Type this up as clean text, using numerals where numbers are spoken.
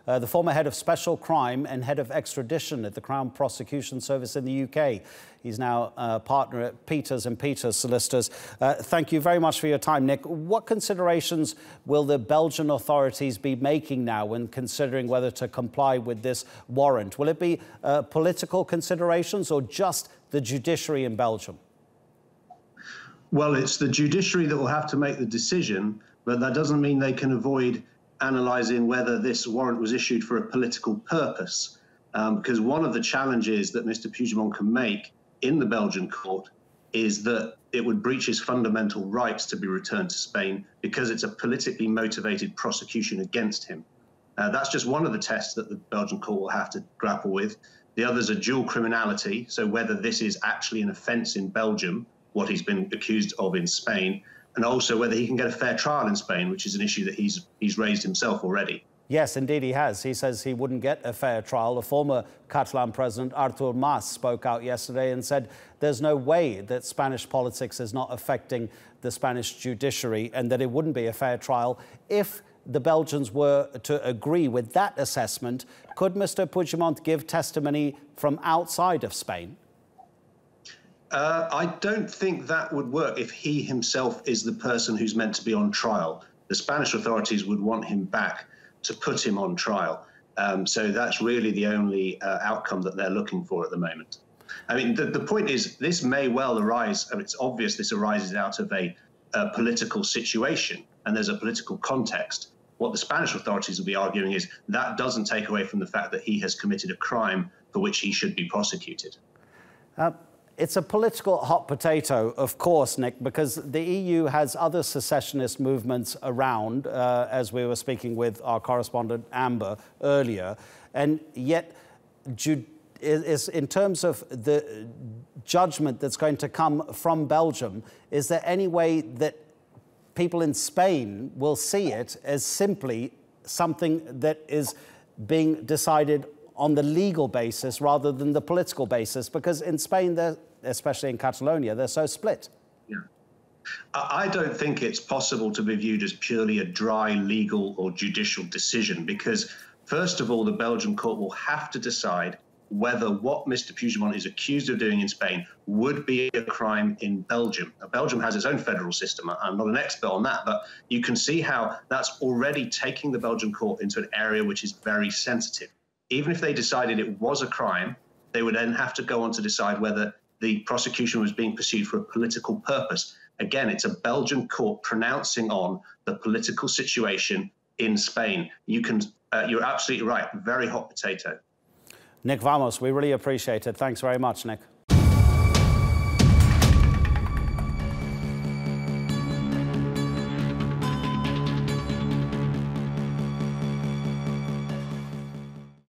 The former head of special crime and head of extradition at the Crown Prosecution Service in the UK. He's now a partner at Peters & Peters Solicitors. Thank you very much for your time, Nick. What considerations will the Belgian authorities be making now when considering whether to comply with this warrant? Will it be political considerations or just the judiciary in Belgium? Well, it's the judiciary that will have to make the decision, but that doesn't mean they can avoid analysing whether this warrant was issued for a political purpose. Because one of the challenges that Mr. Puigdemont can make in the Belgian court is that it would breach his fundamental rights to be returned to Spain because it's a politically motivated prosecution against him. That's just one of the tests that the Belgian court will have to grapple with. The others are dual criminality, so whether this is actually an offence in Belgium, what he's been accused of in Spain, and also whether he can get a fair trial in Spain, which is an issue that he's raised himself already. Yes, indeed he has. He says he wouldn't get a fair trial. The former Catalan president, Artur Mas, spoke out yesterday and said there's no way that Spanish politics is not affecting the Spanish judiciary and that it wouldn't be a fair trial. If the Belgians were to agree with that assessment, could Mr. Puigdemont give testimony from outside of Spain? I don't think that would work if he himself is the person who's meant to be on trial. The Spanish authorities would want him back to put him on trial. So that's really the only outcome that they're looking for at the moment. I mean, the point is, this may well arise, and it's obvious this arises out of a political situation, and there's a political context. What the Spanish authorities will be arguing is that doesn't take away from the fact that he has committed a crime for which he should be prosecuted. It's a political hot potato, of course, Nick, because the EU has other secessionist movements around, as we were speaking with our correspondent Amber earlier, and yet in terms of the judgment that's going to come from Belgium, is there any way that people in Spain will see it as simply something that is being decided on the legal basis rather than the political basis? Because in Spain, especially in Catalonia, they're so split. Yeah. I don't think it's possible to be viewed as purely a dry legal or judicial decision because, first of all, the Belgian court will have to decide whether what Mr. Puigdemont is accused of doing in Spain would be a crime in Belgium. Now, Belgium has its own federal system. I'm not an expert on that, but you can see how that's already taking the Belgian court into an area which is very sensitive. Even if they decided it was a crime, they would then have to go on to decide whether the prosecution was being pursued for a political purpose. Again, it's a Belgian court pronouncing on the political situation in Spain. You're absolutely right, very hot potato. Nick Vamos, we really appreciate it. Thanks very much, Nick.